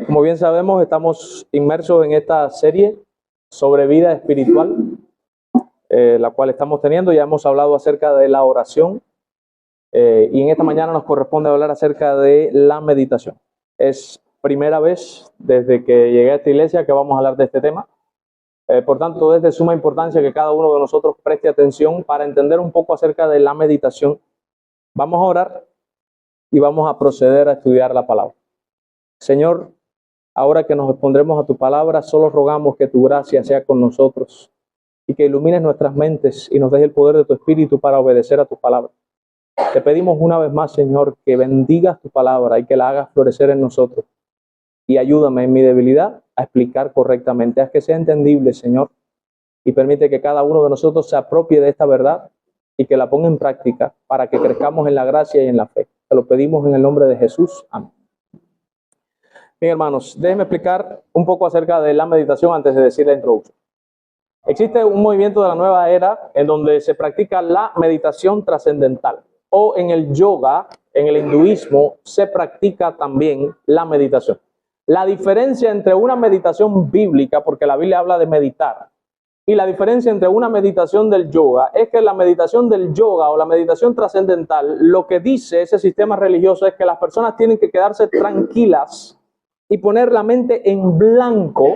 Como bien sabemos, estamos inmersos en esta serie sobre vida espiritual, la cual estamos teniendo. Ya hemos hablado acerca de la oración y en esta mañana nos corresponde hablar acerca de la meditación. Es primera vez desde que llegué a esta iglesia que vamos a hablar de este tema. Por tanto, es de suma importancia que cada uno de nosotros preste atención para entender un poco acerca de la meditación. Vamos a orar y vamos a proceder a estudiar la palabra. Señor, ahora que nos expondremos a tu palabra, solo rogamos que tu gracia sea con nosotros y que ilumines nuestras mentes y nos deje el poder de tu Espíritu para obedecer a tu palabra. Te pedimos una vez más, Señor, que bendigas tu palabra y que la hagas florecer en nosotros. Y ayúdame en mi debilidad a explicar correctamente. Haz que sea entendible, Señor, y permite que cada uno de nosotros se apropie de esta verdad y que la ponga en práctica para que crezcamos en la gracia y en la fe. Te lo pedimos en el nombre de Jesús. Amén. Bien, hermanos, déjenme explicar un poco acerca de la meditación antes de decir la introducción. Existe un movimiento de la nueva era en donde se practica la meditación trascendental, o en el yoga, en el hinduismo, se practica también la meditación. La diferencia entre una meditación bíblica, porque la Biblia habla de meditar, y la diferencia entre una meditación del yoga es que la meditación del yoga o la meditación trascendental, lo que dice ese sistema religioso es que las personas tienen que quedarse tranquilas y poner la mente en blanco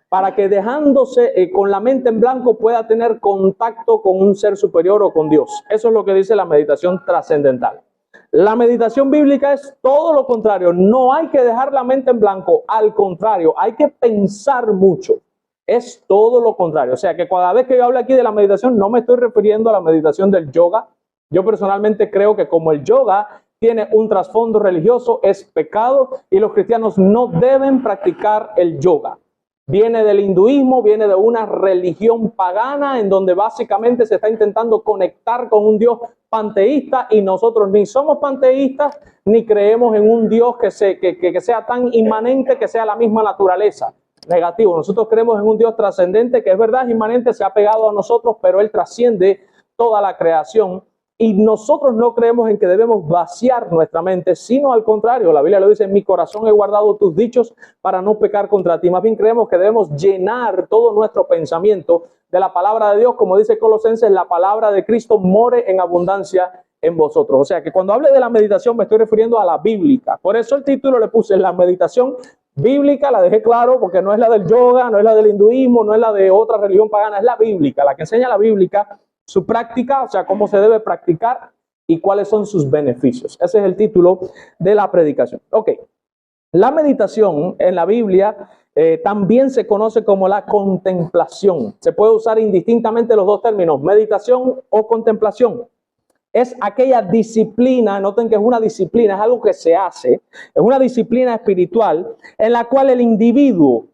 para que dejándose con la mente en blanco pueda tener contacto con un ser superior o con Dios. Eso es lo que dice la meditación trascendental. La meditación bíblica es todo lo contrario. No hay que dejar la mente en blanco. Al contrario, hay que pensar mucho. Es todo lo contrario. O sea que cada vez que yo hablo aquí de la meditación, no me estoy refiriendo a la meditación del yoga. Yo personalmente creo que como el yoga tiene un trasfondo religioso, es pecado y los cristianos no deben practicar el yoga. Viene del hinduismo, viene de una religión pagana en donde básicamente se está intentando conectar con un Dios panteísta y nosotros ni somos panteístas ni creemos en un Dios que sea tan inmanente que sea la misma naturaleza. Negativo, nosotros creemos en un Dios trascendente que es verdad, es inmanente, se ha pegado a nosotros, pero Él trasciende toda la creación. Y nosotros no creemos en que debemos vaciar nuestra mente, sino al contrario. La Biblia lo dice, en mi corazón he guardado tus dichos para no pecar contra ti. Más bien creemos que debemos llenar todo nuestro pensamiento de la palabra de Dios. Como dice Colosenses, la palabra de Cristo more en abundancia en vosotros. O sea que cuando hable de la meditación me estoy refiriendo a la bíblica. Por eso el título le puse la meditación bíblica, la dejé claro porque no es la del yoga, no es la del hinduismo, no es la de otra religión pagana, es la bíblica, la que enseña la bíblica. Su práctica, o sea, cómo se debe practicar y cuáles son sus beneficios. Ese es el título de la predicación. Ok, la meditación en la Biblia también se conoce como la contemplación. Se puede usar indistintamente los dos términos, meditación o contemplación. Es aquella disciplina, noten que es una disciplina, es algo que se hace, es una disciplina espiritual en la cual el individuo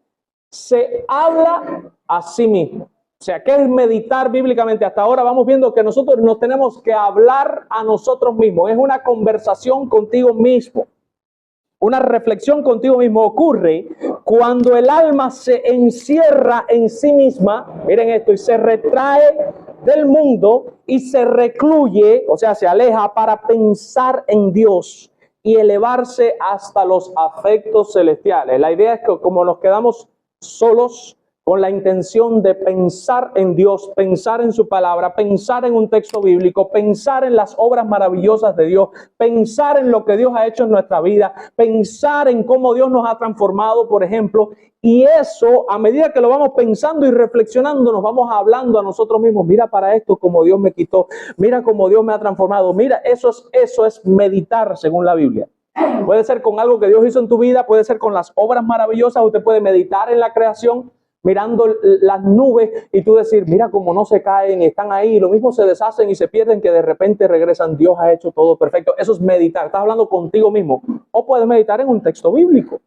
se habla a sí mismo. O sea, ¿qué es meditar bíblicamente? Hasta ahora vamos viendo que nosotros nos tenemos que hablar a nosotros mismos. Es una conversación contigo mismo. Una reflexión contigo mismo ocurre cuando el alma se encierra en sí misma, miren esto, y se retrae del mundo y se recluye, o sea, se aleja para pensar en Dios y elevarse hasta los afectos celestiales. La idea es que como nos quedamos solos, con la intención de pensar en Dios, pensar en su palabra, pensar en un texto bíblico, pensar en las obras maravillosas de Dios, pensar en lo que Dios ha hecho en nuestra vida, pensar en cómo Dios nos ha transformado, por ejemplo, y eso, a medida que lo vamos pensando y reflexionando, nos vamos hablando a nosotros mismos, mira para esto como Dios me quitó, mira cómo Dios me ha transformado, mira, eso es meditar según la Biblia. Puede ser con algo que Dios hizo en tu vida, puede ser con las obras maravillosas, usted puede meditar en la creación, mirando las nubes y tú decir, mira cómo no se caen, están ahí, lo mismo se deshacen y se pierden que de repente regresan, Dios ha hecho todo perfecto. Eso es meditar, estás hablando contigo mismo. O puedes meditar en un texto bíblico.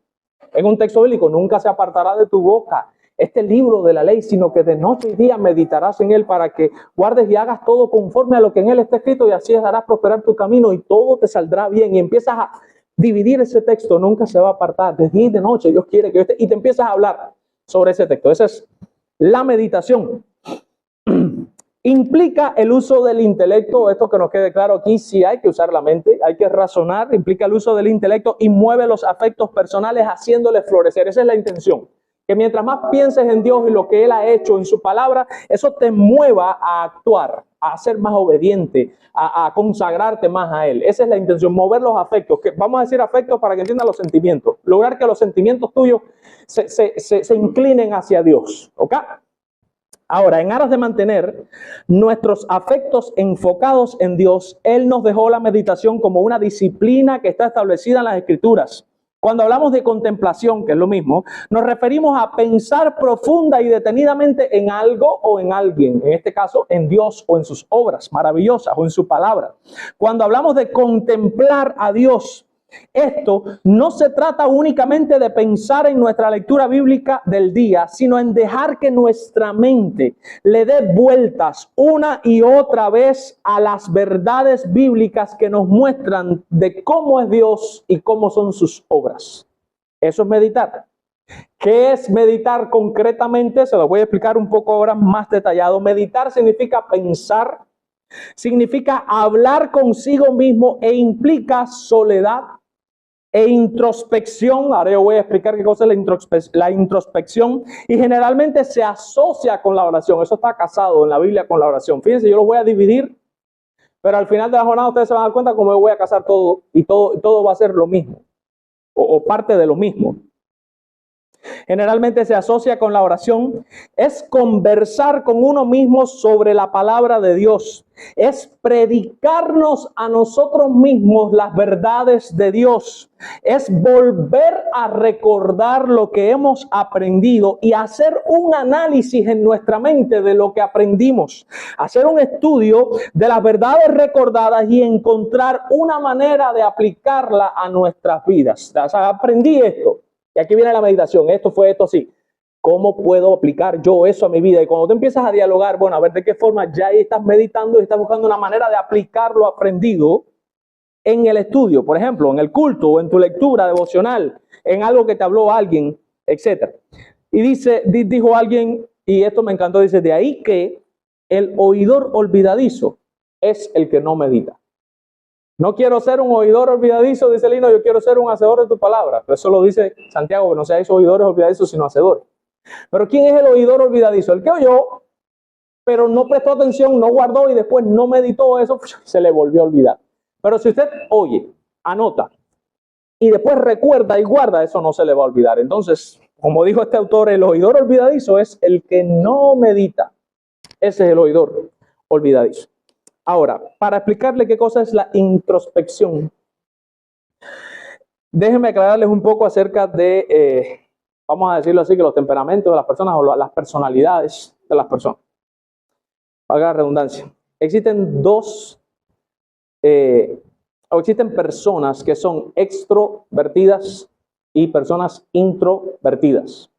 En un texto bíblico nunca se apartará de tu boca este libro de la ley, sino que de noche y día meditarás en él para que guardes y hagas todo conforme a lo que en él está escrito y así harás prosperar tu camino y todo te saldrá bien. Y empiezas a dividir ese texto, nunca se va a apartar. De día y de noche Dios quiere que yo esté, y te empiezas a hablar sobre ese texto. Esa es la meditación. Implica el uso del intelecto, esto que nos quede claro aquí, sí hay que usar la mente, hay que razonar, implica el uso del intelecto y mueve los afectos personales haciéndoles florecer. Esa es la intención. Que mientras más pienses en Dios y lo que Él ha hecho en su palabra, eso te mueva a actuar, a ser más obediente, a consagrarte más a Él. Esa es la intención, mover los afectos. Que vamos a decir afectos para que entiendan los sentimientos. Lograr que los sentimientos tuyos se inclinen hacia Dios. ¿Ok? Ahora, en aras de mantener nuestros afectos enfocados en Dios, Él nos dejó la meditación como una disciplina que está establecida en las Escrituras. Cuando hablamos de contemplación, que es lo mismo, nos referimos a pensar profunda y detenidamente en algo o en alguien, en este caso en Dios o en sus obras maravillosas o en su palabra. Cuando hablamos de contemplar a Dios, esto no se trata únicamente de pensar en nuestra lectura bíblica del día, sino en dejar que nuestra mente le dé vueltas una y otra vez a las verdades bíblicas que nos muestran de cómo es Dios y cómo son sus obras. Eso es meditar. ¿Qué es meditar concretamente? Se lo voy a explicar un poco ahora más detallado. Meditar significa pensar, significa hablar consigo mismo e implica soledad e introspección. Ahora yo voy a explicar qué cosa es la introspección, y generalmente se asocia con la oración. Eso está casado en la Biblia con la oración. Fíjense, yo lo voy a dividir, pero al final de la jornada ustedes se van a dar cuenta cómo yo voy a casar todo y todo va a ser lo mismo o parte de lo mismo. Generalmente se asocia con la oración, es conversar con uno mismo sobre la palabra de Dios, es predicarnos a nosotros mismos las verdades de Dios, es volver a recordar lo que hemos aprendido y hacer un análisis en nuestra mente de lo que aprendimos, hacer un estudio de las verdades recordadas y encontrar una manera de aplicarla a nuestras vidas. O sea, aprendí esto. Y aquí viene la meditación, esto fue esto así. ¿Cómo puedo aplicar yo eso a mi vida? Y cuando tú empiezas a dialogar, bueno, a ver de qué forma ya ahí estás meditando y estás buscando una manera de aplicar lo aprendido en el estudio, por ejemplo, en el culto o en tu lectura devocional, en algo que te habló alguien, etc. Y dijo alguien, y esto me encantó, dice, de ahí que el oidor olvidadizo es el que no medita. No quiero ser un oidor olvidadizo, dice Lino, yo quiero ser un hacedor de tu palabra. Eso lo dice Santiago, que no seáis oidores olvidadizos, sino hacedores. Pero ¿quién es el oidor olvidadizo? El que oyó, pero no prestó atención, no guardó y después no meditó eso, se le volvió a olvidar. Pero si usted oye, anota y después recuerda y guarda, eso no se le va a olvidar. Entonces, como dijo este autor, el oidor olvidadizo es el que no medita. Ese es el oidor olvidadizo. Ahora, para explicarle qué cosa es la introspección, déjenme aclararles un poco acerca de, vamos a decirlo así, que los temperamentos de las personas o las personalidades de las personas. Haga la redundancia. Existen existen personas que son extrovertidas y personas introvertidas.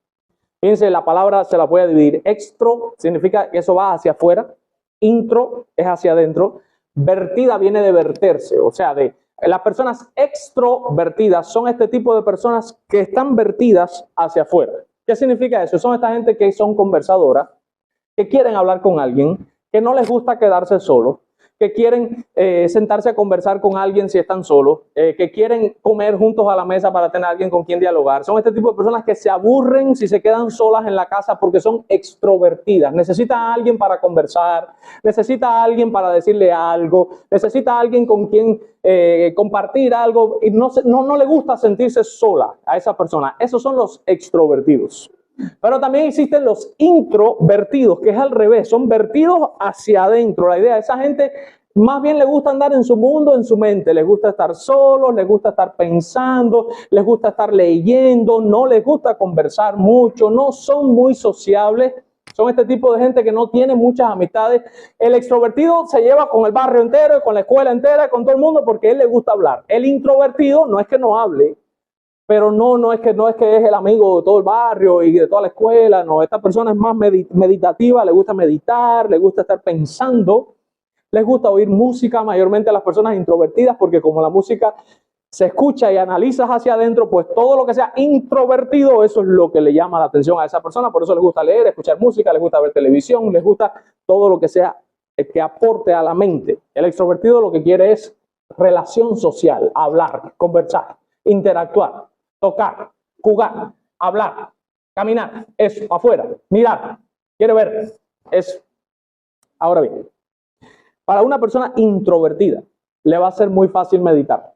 Fíjense, la palabra se la voy a dividir. Extro significa que eso va hacia afuera. Intro es hacia adentro, vertida viene de verterse, o sea, de las personas extrovertidas son este tipo de personas que están vertidas hacia afuera. ¿Qué significa eso? Son esta gente que son conversadoras, que quieren hablar con alguien, que no les gusta quedarse solos, que quieren sentarse a conversar con alguien si están solos, que quieren comer juntos a la mesa para tener a alguien con quien dialogar. Son este tipo de personas que se aburren si se quedan solas en la casa porque son extrovertidas. Necesitan a alguien para conversar, necesita a alguien para decirle algo, necesita a alguien con quien compartir algo y no le gusta sentirse sola a esa persona. Esos son los extrovertidos. Pero también existen los introvertidos, que es al revés, son vertidos hacia adentro. La idea de esa gente más bien le gusta andar en su mundo, en su mente, les gusta estar solos, les gusta estar pensando, les gusta estar leyendo, no les gusta conversar mucho, no son muy sociables. Son este tipo de gente que no tiene muchas amistades. El extrovertido se lleva con el barrio entero, con la escuela entera, con todo el mundo porque a él le gusta hablar. El introvertido no es que no hable, pero no es que es el amigo de todo el barrio y de toda la escuela. No, esta persona es más meditativa, le gusta meditar, le gusta estar pensando, les gusta oír música, mayormente a las personas introvertidas, porque como la música se escucha y analizas hacia adentro, pues todo lo que sea introvertido, eso es lo que le llama la atención a esa persona. Por eso les gusta leer, escuchar música, les gusta ver televisión, les gusta todo lo que sea que aporte a la mente. El extrovertido lo que quiere es relación social, hablar, conversar, interactuar, tocar, jugar, hablar, caminar, eso, afuera, mirar, quiere ver, eso. Ahora bien, para una persona introvertida le va a ser muy fácil meditar,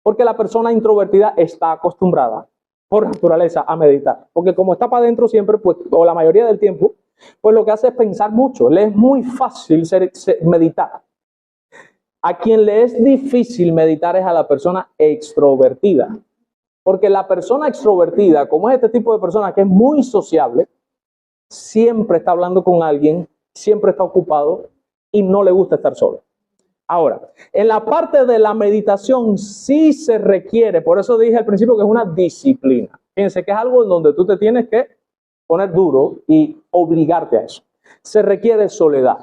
porque la persona introvertida está acostumbrada por naturaleza a meditar, porque como está para adentro siempre, pues, o la mayoría del tiempo, pues lo que hace es pensar mucho, le es muy fácil meditar. A quien le es difícil meditar es a la persona extrovertida, porque la persona extrovertida, como es este tipo de persona que es muy sociable, siempre está hablando con alguien, siempre está ocupado y no le gusta estar solo. Ahora, en la parte de la meditación sí se requiere, por eso dije al principio que es una disciplina. Fíjense que es algo en donde tú te tienes que poner duro y obligarte a eso. Se requiere soledad.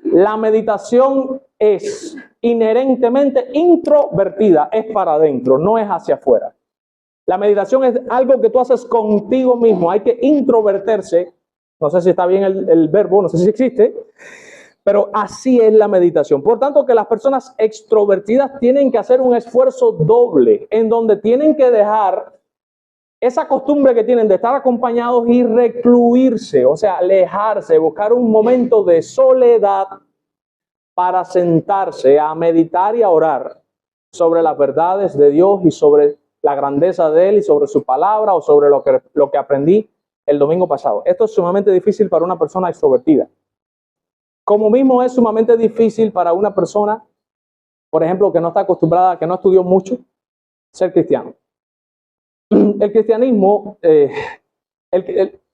La meditación es inherentemente introvertida, es para adentro, no es hacia afuera. La meditación es algo que tú haces contigo mismo, hay que introverterse. No sé si está bien el verbo, no sé si existe, pero así es la meditación. Por tanto, que las personas extrovertidas tienen que hacer un esfuerzo doble, en donde tienen que dejar esa costumbre que tienen de estar acompañados y recluirse, o sea, alejarse, buscar un momento de soledad para sentarse a meditar y a orar sobre las verdades de Dios y sobre la grandeza de Él y sobre su palabra o sobre lo que aprendí el domingo pasado. Esto es sumamente difícil para una persona extrovertida. Como mismo es sumamente difícil para una persona, por ejemplo, que no está acostumbrada, que no estudió mucho, ser cristiano. El cristianismo,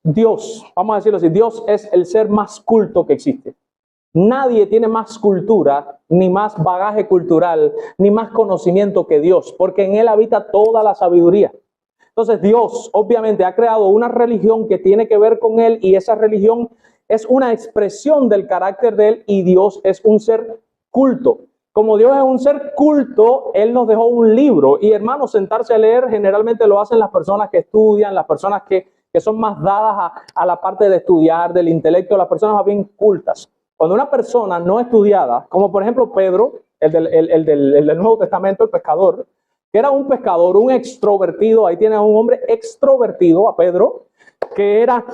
Dios, vamos a decirlo así, Dios es el ser más culto que existe. Nadie tiene más cultura, ni más bagaje cultural, ni más conocimiento que Dios, porque en Él habita toda la sabiduría. Entonces Dios obviamente ha creado una religión que tiene que ver con Él y esa religión es una expresión del carácter de Él y Dios es un ser culto. Como Dios es un ser culto, Él nos dejó un libro y hermanos, sentarse a leer generalmente lo hacen las personas que estudian, las personas que son más dadas a la parte de estudiar, del intelecto, las personas más bien cultas. Cuando una persona no estudiada, como por ejemplo Pedro, el del Nuevo Testamento, el pescador, que era un pescador, un extrovertido, ahí tiene a un hombre extrovertido, a Pedro, que era,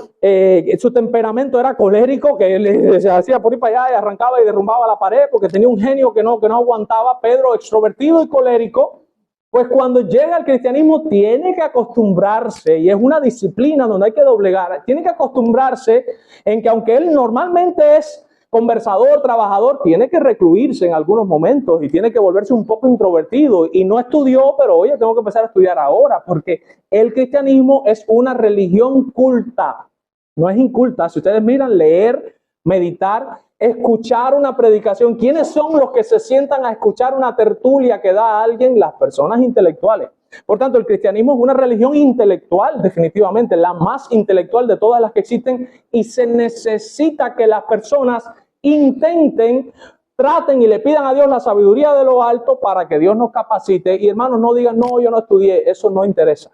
su temperamento era colérico, que se hacía por ir para allá y arrancaba y derrumbaba la pared porque tenía un genio que no aguantaba. Pedro, extrovertido y colérico, pues cuando llega al cristianismo tiene que acostumbrarse, y es una disciplina donde hay que doblegar, tiene que acostumbrarse en que aunque él normalmente es conversador, trabajador, tiene que recluirse en algunos momentos y tiene que volverse un poco introvertido y no estudió, pero oye, tengo que empezar a estudiar ahora porque el cristianismo es una religión culta, no es inculta. Si ustedes miran, leer, meditar, escuchar una predicación, ¿quiénes son los que se sientan a escuchar una tertulia que da a alguien? Las personas intelectuales. Por tanto, el cristianismo es una religión intelectual, definitivamente, la más intelectual de todas las que existen, y se necesita que las personas intenten, traten y le pidan a Dios la sabiduría de lo alto para que Dios nos capacite. Y hermanos, no digan, no, yo no estudié, eso no interesa.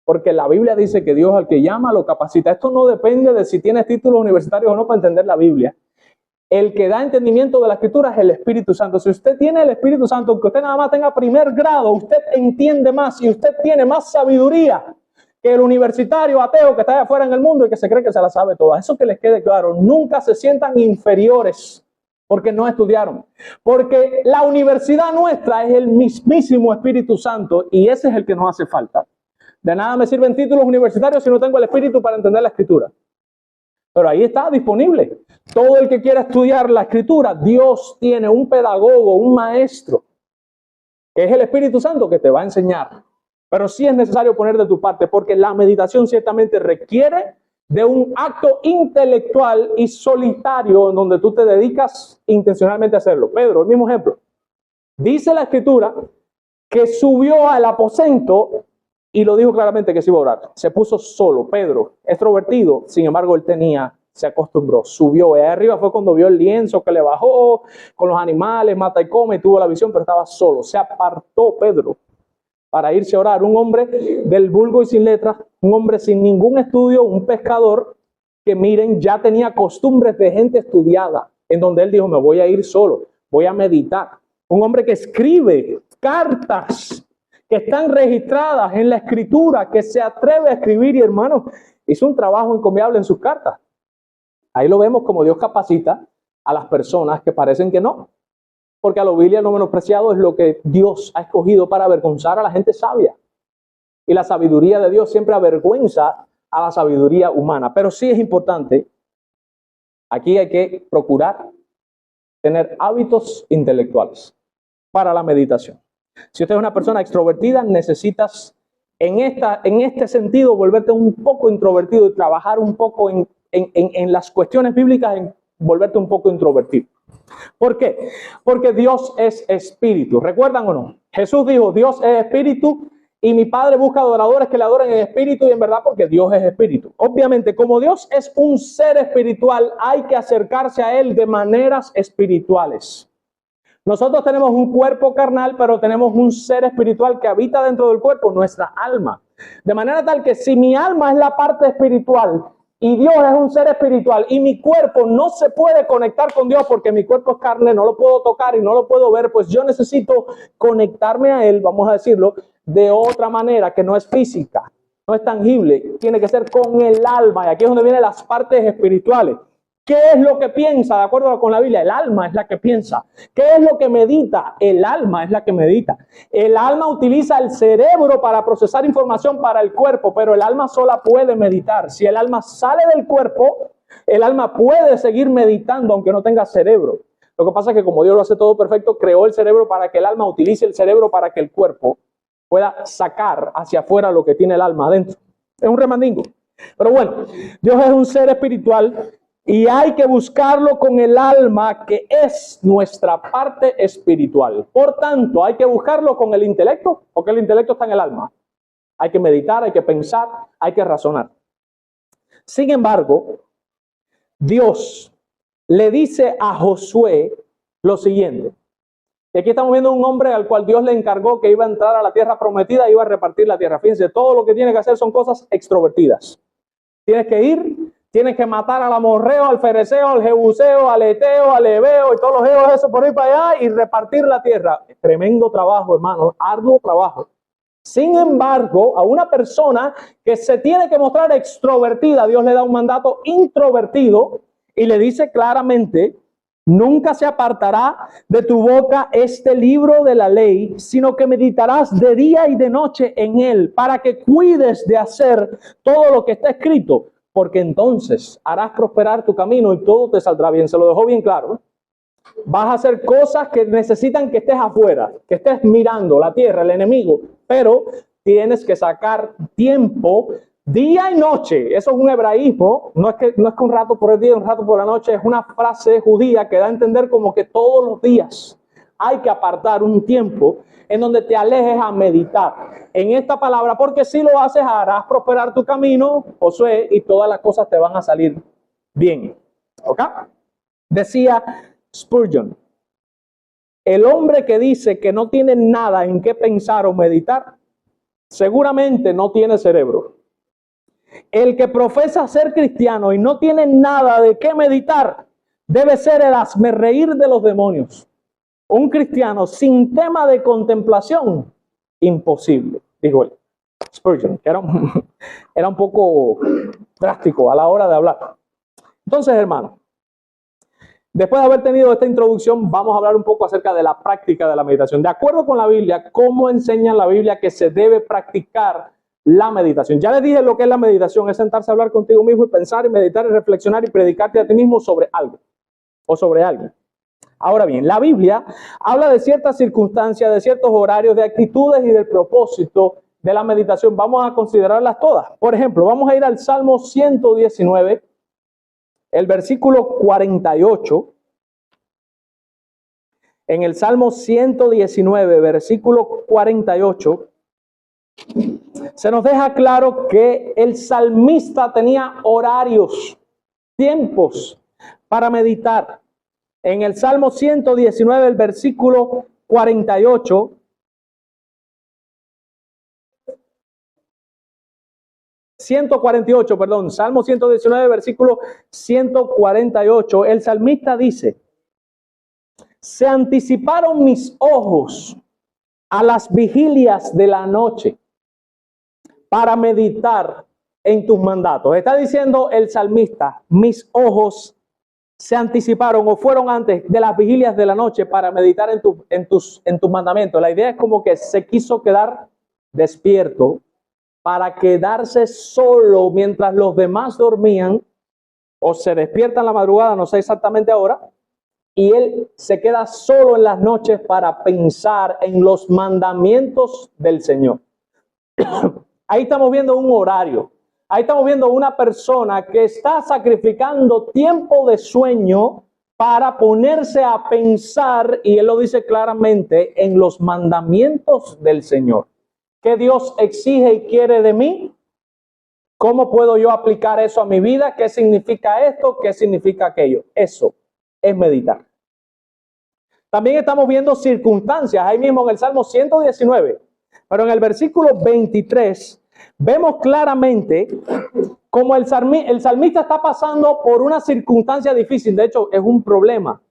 Porque la Biblia dice que Dios al que llama lo capacita. Esto no depende de si tienes títulos universitarios o no para entender la Biblia. El que da entendimiento de la Escritura es el Espíritu Santo. Si usted tiene el Espíritu Santo, aunque usted nada más tenga primer grado, usted entiende más y usted tiene más sabiduría que el universitario ateo que está allá afuera en el mundo y que se cree que se la sabe toda. Eso que les quede claro. Nunca se sientan inferiores porque no estudiaron. Porque la universidad nuestra es el mismísimo Espíritu Santo y ese es el que nos hace falta. De nada me sirven títulos universitarios si no tengo el Espíritu para entender la Escritura. Pero ahí está disponible. Todo el que quiera estudiar la Escritura, Dios tiene un pedagogo, un maestro, que es el Espíritu Santo que te va a enseñar. Pero sí es necesario poner de tu parte, porque la meditación ciertamente requiere de un acto intelectual y solitario en donde tú te dedicas intencionalmente a hacerlo. Pedro, el mismo ejemplo. Dice la Escritura que subió al aposento y lo dijo claramente que se iba a orar. Se puso solo. Pedro, extrovertido, sin embargo, se acostumbró, subió. Y ahí arriba fue cuando vio el lienzo que le bajó con los animales, mata y come, y tuvo la visión, pero estaba solo. Se apartó Pedro para irse a orar. Un hombre del vulgo y sin letras, un hombre sin ningún estudio, un pescador que miren, ya tenía costumbres de gente estudiada. en donde él dijo, me voy a ir solo, voy a meditar. Un hombre que escribe cartas que están registradas en la escritura, que se atreve a escribir y, hermano, hizo un trabajo encomiable en sus cartas. Ahí lo vemos como Dios capacita a las personas que parecen que no, porque a lo vil y a lo menospreciado es lo que Dios ha escogido para avergonzar a la gente sabia. Y la sabiduría de Dios siempre avergüenza a la sabiduría humana. Pero sí es importante, aquí hay que procurar tener hábitos intelectuales para la meditación. Si usted es una persona extrovertida, necesitas en este sentido volverte un poco introvertido y trabajar un poco en las cuestiones bíblicas, en volverte un poco introvertido. ¿Por qué? Porque Dios es espíritu. ¿Recuerdan o no? Jesús dijo, Dios es espíritu y mi Padre busca adoradores que le adoren en espíritu y en verdad, porque Dios es espíritu. Obviamente, como Dios es un ser espiritual, hay que acercarse a Él de maneras espirituales. Nosotros tenemos un cuerpo carnal, pero tenemos un ser espiritual que habita dentro del cuerpo, nuestra alma. De manera tal que si mi alma es la parte espiritual y Dios es un ser espiritual y mi cuerpo no se puede conectar con Dios porque mi cuerpo es carne, no lo puedo tocar y no lo puedo ver, pues yo necesito conectarme a Él, vamos a decirlo, de otra manera que no es física, no es tangible, tiene que ser con el alma. Y aquí es donde vienen las partes espirituales. ¿Qué es lo que piensa? De acuerdo con la Biblia, el alma es la que piensa. ¿Qué es lo que medita? El alma es la que medita. El alma utiliza el cerebro para procesar información para el cuerpo, pero el alma sola puede meditar. Si el alma sale del cuerpo, el alma puede seguir meditando aunque no tenga cerebro. Lo que pasa es que como Dios lo hace todo perfecto, creó el cerebro para que el alma utilice el cerebro para que el cuerpo pueda sacar hacia afuera lo que tiene el alma adentro. Es un remandingo. Pero bueno, Dios es un ser espiritual y hay que buscarlo con el alma, que es nuestra parte espiritual. Por tanto, hay que buscarlo con el intelecto, porque el intelecto está en el alma. Hay que meditar, hay que pensar, hay que razonar. Sin embargo, Dios le dice a Josué lo siguiente. Y aquí estamos viendo un hombre al cual Dios le encargó que iba a entrar a la tierra prometida y iba a repartir la tierra. Fíjense, todo lo que tiene que hacer son cosas extrovertidas. Tienes que ir, tienes que matar al amorreo, al fereceo, al jebuseo, al eteo, al heveo y todos los geos esos por ahí para allá y repartir la tierra. Tremendo trabajo, hermano, arduo trabajo. Sin embargo, a una persona que se tiene que mostrar extrovertida, Dios le da un mandato introvertido y le dice claramente: nunca se apartará de tu boca este libro de la ley, sino que meditarás de día y de noche en él, para que cuides de hacer todo lo que está escrito, porque entonces harás prosperar tu camino y todo te saldrá bien. Se lo dejó bien claro, ¿no? Vas a hacer cosas que necesitan que estés afuera, que estés mirando la tierra, el enemigo, pero tienes que sacar tiempo día y noche. Eso es un hebraísmo, no es que un rato por el día, un rato por la noche, es una frase judía que da a entender como que todos los días hay que apartar un tiempo en donde te alejes a meditar en esta palabra, porque si lo haces harás prosperar tu camino, Josué, y todas las cosas te van a salir bien. ¿Ok? Decía Spurgeon: el hombre que dice que no tiene nada en qué pensar o meditar, seguramente no tiene cerebro. El que profesa ser cristiano y no tiene nada de qué meditar, debe ser el hazmerreír de los demonios. Un cristiano sin tema de contemplación, imposible, dijo él. Spurgeon, que era un poco drástico a la hora de hablar. Entonces, hermano, después de haber tenido esta introducción, vamos a hablar un poco acerca de la práctica de la meditación. De acuerdo con la Biblia, ¿cómo enseña la Biblia que se debe practicar la meditación? Ya les dije lo que es la meditación: es sentarse a hablar contigo mismo y pensar y meditar y reflexionar y predicarte a ti mismo sobre algo o sobre alguien. Ahora bien, la Biblia habla de ciertas circunstancias, de ciertos horarios, de actitudes y del propósito de la meditación. Vamos a considerarlas todas. Por ejemplo, vamos a ir al Salmo 119, el versículo 48. En el Salmo 119, versículo 48, se nos deja claro que el salmista tenía horarios, tiempos para meditar. En el Salmo 119, el versículo 48, 148, perdón, Salmo 119, versículo 148, el salmista dice: se anticiparon mis ojos a las vigilias de la noche para meditar en tus mandatos. Está diciendo el salmista: mis ojos se anticiparon o fueron antes de las vigilias de la noche para meditar en tus mandamientos. La idea es como que se quiso quedar despierto para quedarse solo mientras los demás dormían o se despiertan la madrugada, no sé exactamente ahora, y él se queda solo en las noches para pensar en los mandamientos del Señor. Ahí estamos viendo un horario. Ahí estamos viendo una persona que está sacrificando tiempo de sueño para ponerse a pensar, y él lo dice claramente, en los mandamientos del Señor. ¿Qué Dios exige y quiere de mí? ¿Cómo puedo yo aplicar eso a mi vida? ¿Qué significa esto? ¿Qué significa aquello? Eso es meditar. También estamos viendo circunstancias, ahí mismo en el Salmo 119, pero en el versículo 23 vemos claramente cómo el salmista está pasando por una circunstancia difícil. De hecho, es un problema.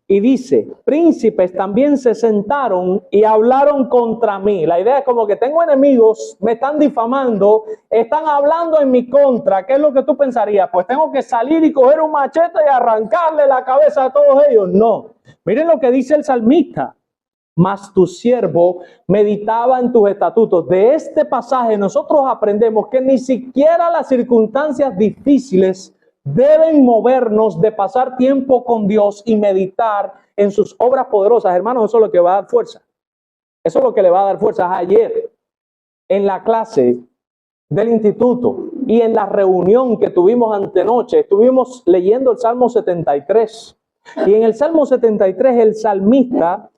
Y dice: príncipes también se sentaron y hablaron contra mí. La idea es como que tengo enemigos, me están difamando, están hablando en mi contra. ¿Qué es lo que tú pensarías? Pues tengo que salir y coger un machete y arrancarle la cabeza a todos ellos. No. Miren lo que dice el salmista: mas tu siervo meditaba en tus estatutos. De este pasaje nosotros aprendemos que ni siquiera las circunstancias difíciles deben movernos de pasar tiempo con Dios y meditar en sus obras poderosas. Hermanos, eso es lo que va a dar fuerza. Eso es lo que le va a dar fuerza. Ayer, en la clase del instituto y en la reunión que tuvimos antenoche, estuvimos leyendo el Salmo 73. Y en el Salmo 73, el salmista,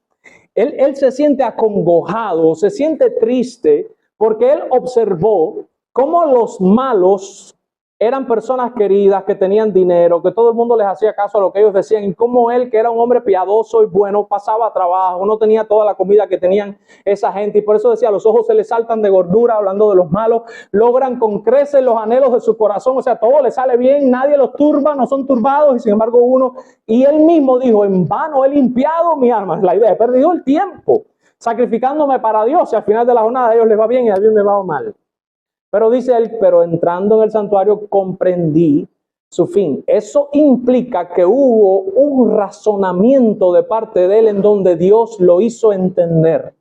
él se siente acongojado, se siente triste, porque él observó cómo los malos eran personas queridas, que tenían dinero, que todo el mundo les hacía caso a lo que ellos decían, y como él, que era un hombre piadoso y bueno, pasaba trabajo, no tenía toda la comida que tenían esa gente, y por eso decía: los ojos se les saltan de gordura, hablando de los malos, logran con creces los anhelos de su corazón, o sea, todo les sale bien, nadie los turba, no son turbados, y sin embargo uno, y él mismo dijo: en vano he limpiado mi alma. La idea, he perdido el tiempo sacrificándome para Dios, y al final de la jornada a ellos les va bien y a mí me va mal. Pero dice él: pero entrando en el santuario comprendí su fin. Eso implica que hubo un razonamiento de parte de él en donde Dios lo hizo entender.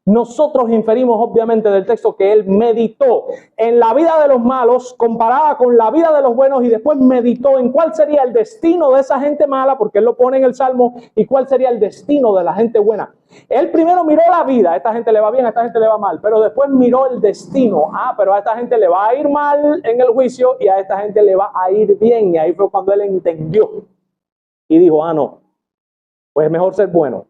Nosotros inferimos obviamente del texto que él meditó en la vida de los malos comparada con la vida de los buenos, y después meditó en cuál sería el destino de esa gente mala, porque él lo pone en el Salmo, y cuál sería el destino de la gente buena. Él primero miró la vida: a esta gente le va bien, a esta gente le va mal, pero después miró el destino. Pero a esta gente le va a ir mal en el juicio y a esta gente le va a ir bien. Y ahí fue cuando él entendió y dijo: no, pues es mejor ser bueno.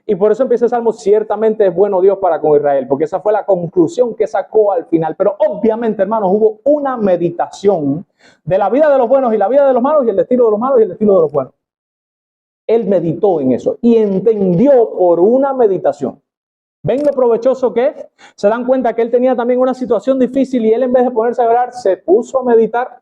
Y por eso empieza el Salmo: ciertamente es bueno Dios para con Israel, porque esa fue la conclusión que sacó al final. Pero obviamente, hermanos, hubo una meditación de la vida de los buenos y la vida de los malos, y el destino de los malos y el destino de los buenos. Él meditó en eso y entendió por una meditación. ¿Ven lo provechoso que es? Se dan cuenta que él tenía también una situación difícil, y él, en vez de ponerse a orar, se puso a meditar.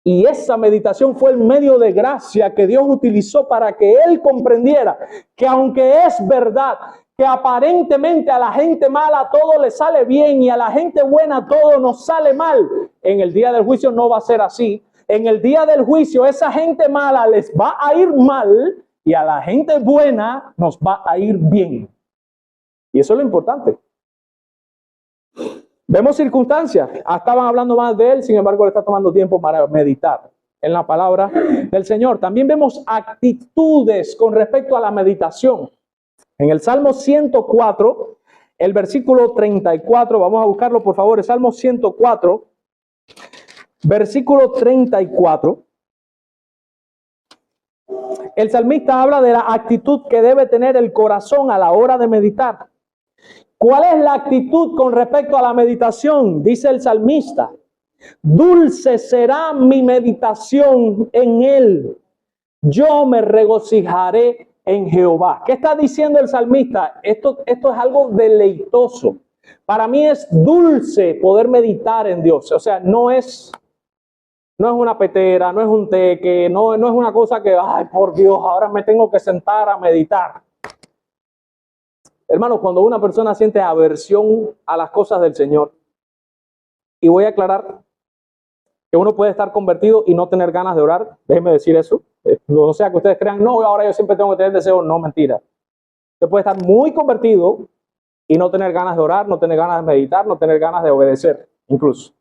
Y esa meditación fue el medio de gracia que Dios utilizó para que él comprendiera que, aunque es verdad que aparentemente a la gente mala todo le sale bien y a la gente buena todo nos sale mal, en el día del juicio no va a ser así. En el día del juicio esa gente mala les va a ir mal y a la gente buena nos va a ir bien. Y eso es lo importante. Vemos circunstancias. Estaban hablando más de él, sin embargo le está tomando tiempo para meditar en la palabra del Señor. También vemos actitudes con respecto a la meditación. En el Salmo 104, el versículo 34, vamos a buscarlo por favor, el Salmo 104, versículo 34. El salmista habla de la actitud que debe tener el corazón a la hora de meditar. ¿Cuál es la actitud con respecto a la meditación? Dice el salmista: dulce será mi meditación en él, yo me regocijaré en Jehová. ¿Qué está diciendo el salmista? Esto es algo deleitoso. Para mí es dulce poder meditar en Dios. O sea, no es una petera, no es un teque, no es una cosa que, ay, por Dios, ahora me tengo que sentar a meditar. Hermanos, cuando una persona siente aversión a las cosas del Señor, y voy a aclarar que uno puede estar convertido y no tener ganas de orar, déjenme decir eso, no sea que ustedes crean, no, ahora yo siempre tengo que tener deseo, no, mentira. Usted puede estar muy convertido y no tener ganas de orar, no tener ganas de meditar, no tener ganas de obedecer, incluso.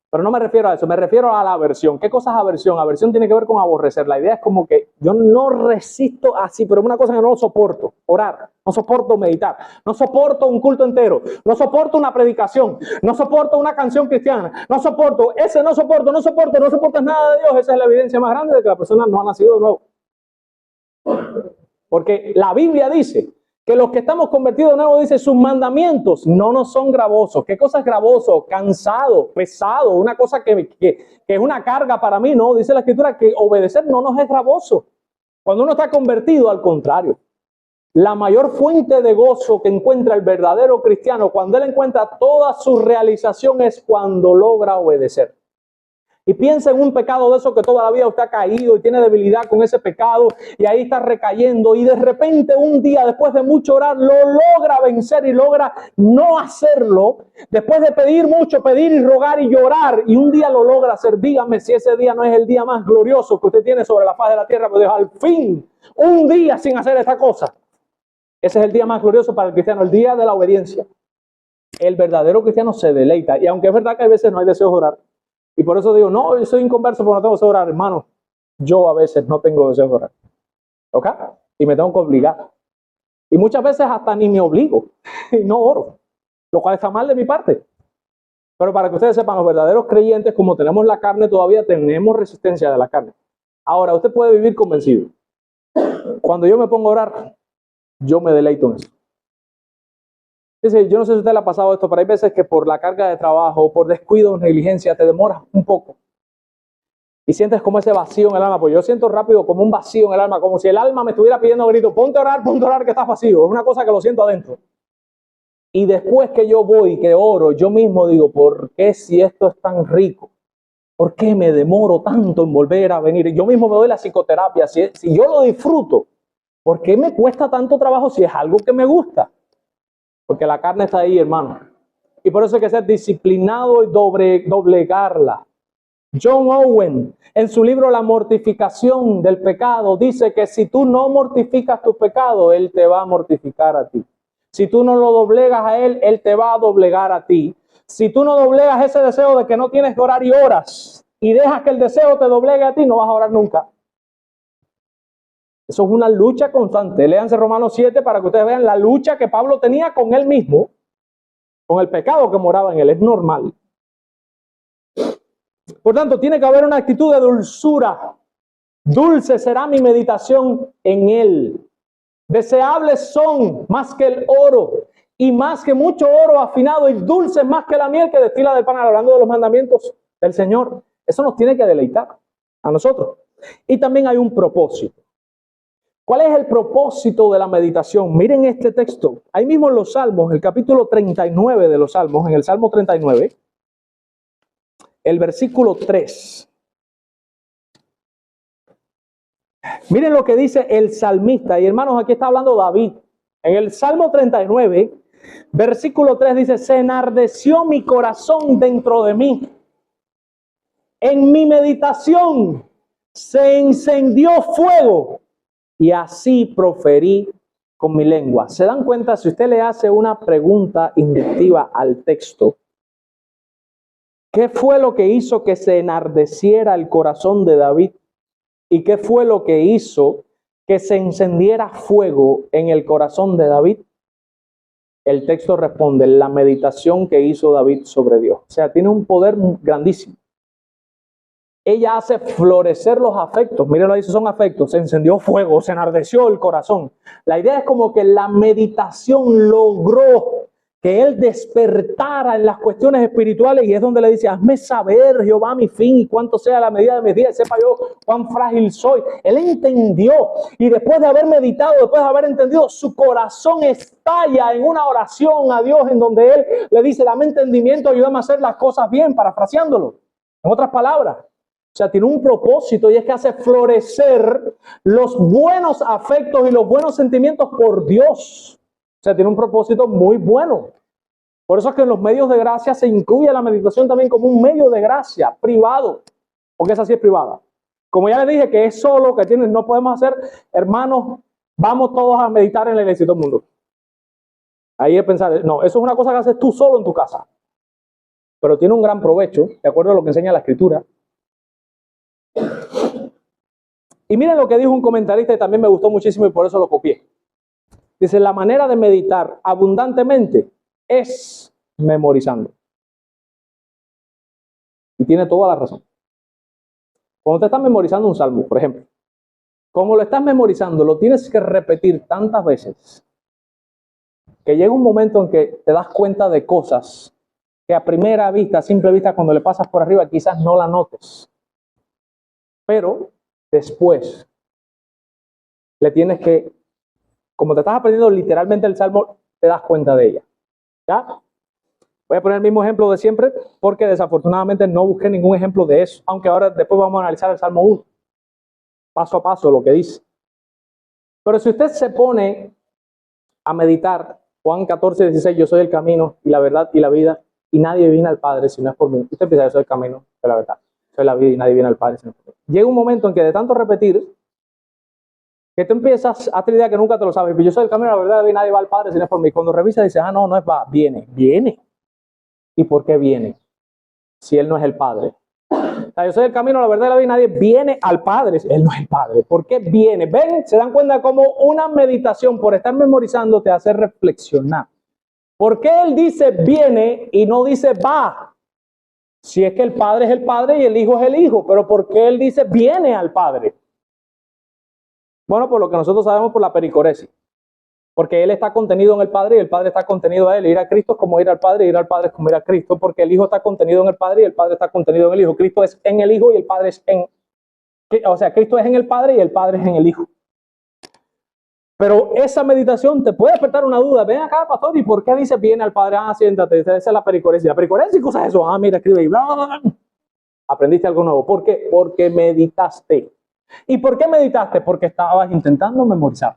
Pero no me refiero a eso, me refiero a la aversión. ¿Qué cosa es aversión? Aversión tiene que ver con aborrecer. La idea es como que yo no resisto así, pero es una cosa que no lo soporto, orar. No soporto meditar, no soporto un culto entero, no soporto una predicación, no soporto una canción cristiana, no soporto nada de Dios. Esa es la evidencia más grande de que la persona no ha nacido de nuevo. Porque la Biblia dice que los que estamos convertidos de nuevo, dice, sus mandamientos no nos son gravosos. ¿Qué cosa es gravoso? Cansado, pesado, una cosa que es una carga para mí, ¿no? Dice la Escritura que obedecer no nos es gravoso. Cuando uno está convertido, al contrario. La mayor fuente de gozo que encuentra el verdadero cristiano, cuando él encuentra toda su realización, es cuando logra obedecer. Y piensa en un pecado de eso que toda la vida usted ha caído y tiene debilidad con ese pecado y ahí está recayendo y de repente un día después de mucho orar lo logra vencer y logra no hacerlo. Después de pedir mucho, pedir y rogar y llorar y un día lo logra hacer. Dígame si ese día no es el día más glorioso que usted tiene sobre la faz de la tierra, pero al fin un día sin hacer esta cosa. Ese es el día más glorioso para el cristiano, el día de la obediencia. El verdadero cristiano se deleita y aunque es verdad que a veces no hay deseo de orar, y por eso digo, no, yo soy inconverso porque no tengo deseo de orar. Hermano, yo a veces no tengo deseo de orar. ¿Ok? Y me tengo que obligar. Y muchas veces hasta ni me obligo y no oro. Lo cual está mal de mi parte. Pero para que ustedes sepan, los verdaderos creyentes, como tenemos la carne, todavía tenemos resistencia de la carne. Ahora, usted puede vivir convencido. Cuando yo me pongo a orar, yo me deleito en eso. Yo no sé si a usted le ha pasado esto, pero hay veces que por la carga de trabajo, por descuido o negligencia, te demoras un poco. Y sientes como ese vacío en el alma. Pues yo siento rápido como un vacío en el alma, como si el alma me estuviera pidiendo a grito, ponte a orar, que estás vacío. Es una cosa que lo siento adentro. Y después que yo voy, que oro, yo mismo digo, ¿por qué si esto es tan rico? ¿Por qué me demoro tanto en volver a venir? Yo mismo me doy la psicoterapia. Si yo lo disfruto, ¿por qué me cuesta tanto trabajo si es algo que me gusta? Porque la carne está ahí, hermano. Y por eso hay que ser disciplinado y doblegarla. John Owen, en su libro La mortificación del pecado, dice que si tú no mortificas tu pecado, él te va a mortificar a ti. Si tú no lo doblegas a él, él te va a doblegar a ti. Si tú no doblegas ese deseo de que no tienes que orar y oras, y dejas que el deseo te doblegue a ti, no vas a orar nunca. Eso es una lucha constante. Léanse Romanos 7 para que ustedes vean la lucha que Pablo tenía con él mismo, con el pecado que moraba en él. Es normal. Por tanto, tiene que haber una actitud de dulzura. Dulce será mi meditación en él. Deseables son más que el oro y más que mucho oro afinado y dulces más que la miel que destila del panal. Hablando de los mandamientos del Señor. Eso nos tiene que deleitar a nosotros. Y también hay un propósito. ¿Cuál es el propósito de la meditación? Miren este texto. Ahí mismo en los Salmos, el capítulo 39 de los Salmos, en el Salmo 39, el versículo 3. Miren lo que dice el salmista. Y hermanos, aquí está hablando David. En el Salmo 39, versículo 3 dice, se enardeció mi corazón dentro de mí. En mi meditación se encendió fuego. Y así proferí con mi lengua. ¿Se dan cuenta? Si usted le hace una pregunta inductiva al texto, ¿qué fue lo que hizo que se enardeciera el corazón de David? ¿Y qué fue lo que hizo que se encendiera fuego en el corazón de David? El texto responde, la meditación que hizo David sobre Dios. O sea, tiene un poder grandísimo. Ella hace florecer los afectos. Mírenlo ahí, son afectos. Se encendió fuego, se enardeció el corazón. La idea es como que la meditación logró que él despertara en las cuestiones espirituales, y es donde le dice, hazme saber, Jehová, mi fin y cuánto sea la medida de mis días, sepa yo cuán frágil soy. Él entendió, y después de haber meditado, después de haber entendido, su corazón estalla en una oración a Dios, en donde él le dice, dame entendimiento, ayúdame a hacer las cosas bien, parafraseándolo. En otras palabras, o sea, tiene un propósito, y es que hace florecer los buenos afectos y los buenos sentimientos por Dios. O sea, tiene un propósito muy bueno. Por eso es que en los medios de gracia se incluye la meditación también como un medio de gracia privado, porque esa sí es privada. Como ya les dije que es solo, que no podemos hacer, hermanos, vamos todos a meditar en la iglesia y todo el mundo. Ahí es pensar, no, eso es una cosa que haces tú solo en tu casa. Pero tiene un gran provecho, de acuerdo a lo que enseña la Escritura. Y miren lo que dijo un comentarista y también me gustó muchísimo y por eso lo copié. Dice, la manera de meditar abundantemente es memorizando. Y tiene toda la razón. Cuando te estás memorizando un salmo, por ejemplo, como lo estás memorizando, lo tienes que repetir tantas veces que llega un momento en que te das cuenta de cosas que a primera vista, a simple vista, cuando le pasas por arriba, quizás no la notes. Pero después le tienes que, como te estás aprendiendo literalmente el salmo, te das cuenta de ella. ¿Ya? Voy a poner el mismo ejemplo de siempre, porque desafortunadamente no busqué ningún ejemplo de eso, aunque ahora después vamos a analizar el Salmo 1, paso a paso lo que dice. Pero si usted se pone a meditar, Juan 14:16, yo soy el camino y la verdad y la vida, y nadie viene al Padre si no es por mí. Usted empieza, yo soy el camino, soy la verdad, soy la vida y nadie viene al Padre si no es por mí. Llega un momento en que de tanto repetir, que tú empiezas a tener idea que nunca te lo sabes. Yo soy el camino, la verdad, y nadie va al Padre si no es por mí. Cuando revisas dices, no, no es va, viene. ¿Y por qué viene? Si Él no es el Padre. O sea, yo soy el camino, la verdad, la vida, y nadie viene al Padre. Él no es el Padre. ¿Por qué viene? ¿Ven? Se dan cuenta cómo una meditación por estar memorizando te hace reflexionar. ¿Por qué Él dice viene y no dice va? Si es que el Padre es el Padre y el Hijo es el Hijo. Pero ¿por qué Él dice viene al Padre? Bueno, por lo que nosotros sabemos, por la pericoresis. Porque Él está contenido en el Padre y el Padre está contenido en Él. Ir a Cristo es como ir al Padre y ir al Padre es como ir a Cristo, porque el Hijo está contenido en el Padre y el Padre está contenido en el Hijo. Cristo es en el Hijo y el Padre es en... O sea, Cristo es en el Padre y el Padre es en el Hijo. Pero esa meditación te puede despertar una duda. Ven acá, pastor, ¿y por qué dice viene al Padre? Siéntate, esa es la pericoresis. La pericoresis, ¿qué es eso? Mira, escribe y bla, bla, bla. Aprendiste algo nuevo. ¿Por qué? Porque meditaste. ¿Y por qué meditaste? Porque estabas intentando memorizar.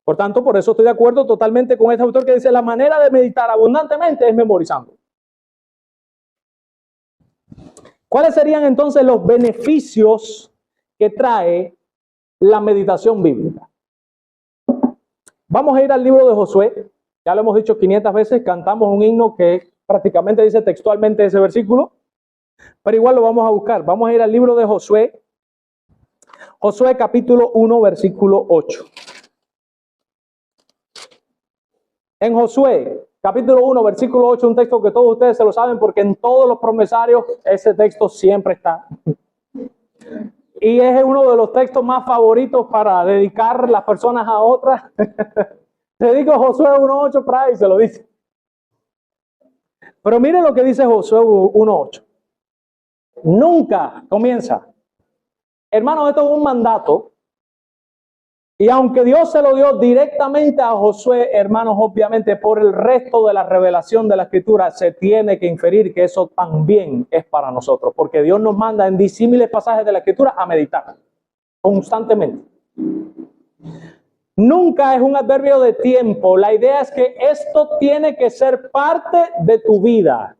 Por tanto, por eso estoy de acuerdo totalmente con este autor que dice la manera de meditar abundantemente es memorizando. ¿Cuáles serían entonces los beneficios que trae la meditación bíblica? Vamos a ir al libro de Josué. Ya lo hemos dicho 500 veces, cantamos un himno que prácticamente dice textualmente ese versículo, pero igual lo vamos a buscar. Vamos a ir al libro de Josué. Josué capítulo 1, versículo 8. En Josué, capítulo 1, versículo 8, un texto que todos ustedes se lo saben porque en todos los promesarios ese texto siempre está. Y es uno de los textos más favoritos para dedicar las personas a otras. Te digo Josué 1.8 para ahí, se lo dice. Pero miren lo que dice Josué 1.8. Nunca comienza. Hermanos, esto es un mandato. Y aunque Dios se lo dio directamente a Josué, hermanos, obviamente por el resto de la revelación de la Escritura se tiene que inferir que eso también es para nosotros. Porque Dios nos manda en disímiles pasajes de la Escritura a meditar constantemente. Nunca es un adverbio de tiempo. La idea es que esto tiene que ser parte de tu vida.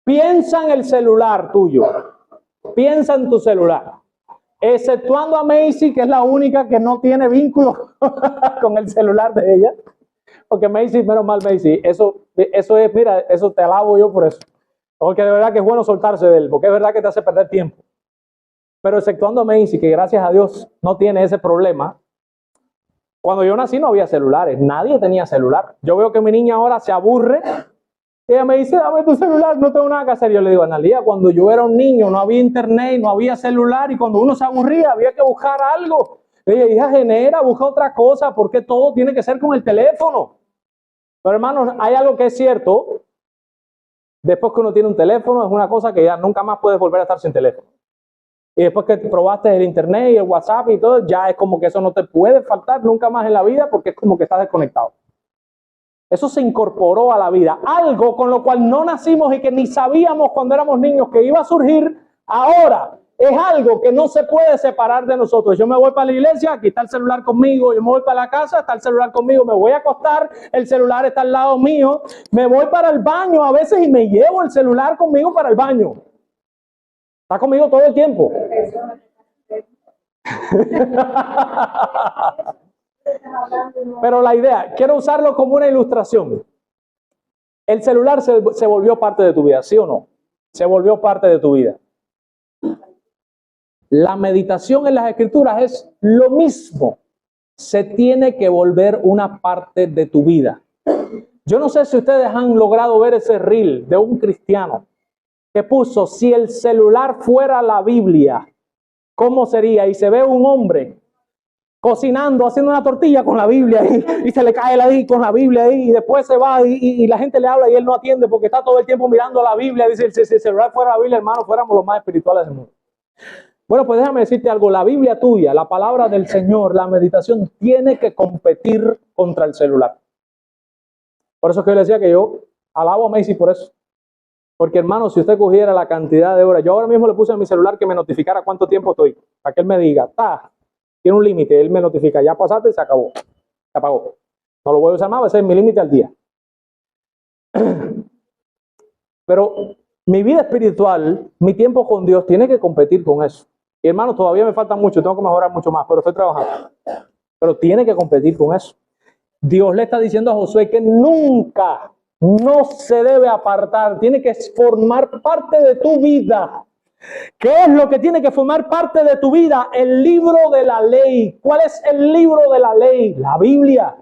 Piensa en el celular tuyo. Piensa en tu celular. Exceptuando a Macy, que es la única que no tiene vínculo con el celular de ella. Porque Macy, menos mal Macy, eso es, mira, eso te alabo yo por eso. Porque de verdad que es bueno soltarse de él, porque es verdad que te hace perder tiempo. Pero exceptuando a Macy, que gracias a Dios no tiene ese problema. Cuando yo nací no había celulares, nadie tenía celular. Yo veo que mi niña ahora se aburre. Ella me dice, dame tu celular, no tengo nada que hacer. Yo le digo, Analía, cuando yo era un niño no había internet, no había celular, y cuando uno se aburría había que buscar algo. Le dije, hija, genera, busca otra cosa, porque todo tiene que ser con el teléfono. Pero hermanos, hay algo que es cierto. Después que uno tiene un teléfono, es una cosa que ya nunca más puedes volver a estar sin teléfono. Y después que probaste el internet y el WhatsApp y todo, ya es como que eso no te puede faltar nunca más en la vida porque es como que estás desconectado. Eso se incorporó a la vida. Algo con lo cual no nacimos y que ni sabíamos cuando éramos niños que iba a surgir, ahora es algo que no se puede separar de nosotros. Yo me voy para la iglesia, aquí está el celular conmigo. Yo me voy para la casa, está el celular conmigo. Me voy a acostar, el celular está al lado mío. Me voy para el baño a veces y me llevo el celular conmigo para el baño. Está conmigo todo el tiempo. Pero la idea, quiero usarlo como una ilustración. El celular se volvió parte de tu vida, ¿sí o no? Se volvió parte de tu vida. La meditación en las escrituras es lo mismo. Se tiene que volver una parte de tu vida. Yo no sé si ustedes han logrado ver ese reel de un cristiano que puso, si el celular fuera la Biblia, ¿cómo sería? Y se ve un hombre cocinando, haciendo una tortilla con la Biblia ahí, y se le cae la ahí con la Biblia ahí, y después se va y la gente le habla y él no atiende porque está todo el tiempo mirando la Biblia. Dice, si el celular fuera la Biblia, hermano, fuéramos los más espirituales del mundo. Bueno, pues déjame decirte algo, la Biblia tuya, la palabra del Señor, la meditación, tiene que competir contra el celular. Por eso es que yo le decía que yo alabo a Macy por eso. Porque hermano, si usted cogiera la cantidad de horas, yo ahora mismo le puse a mi celular que me notificara cuánto tiempo estoy, para que él me diga, tiene un límite, él me notifica, ya pasaste y se acabó, se apagó. No lo voy a usar más, ese es mi límite al día. Pero mi vida espiritual, mi tiempo con Dios tiene que competir con eso. Y hermano, todavía me falta mucho, tengo que mejorar mucho más, pero estoy trabajando. Pero tiene que competir con eso. Dios le está diciendo a Josué que nunca, no se debe apartar, tiene que formar parte de tu vida. ¿Qué es lo que tiene que formar parte de tu vida? El libro de la ley. ¿Cuál es el libro de la ley? La Biblia.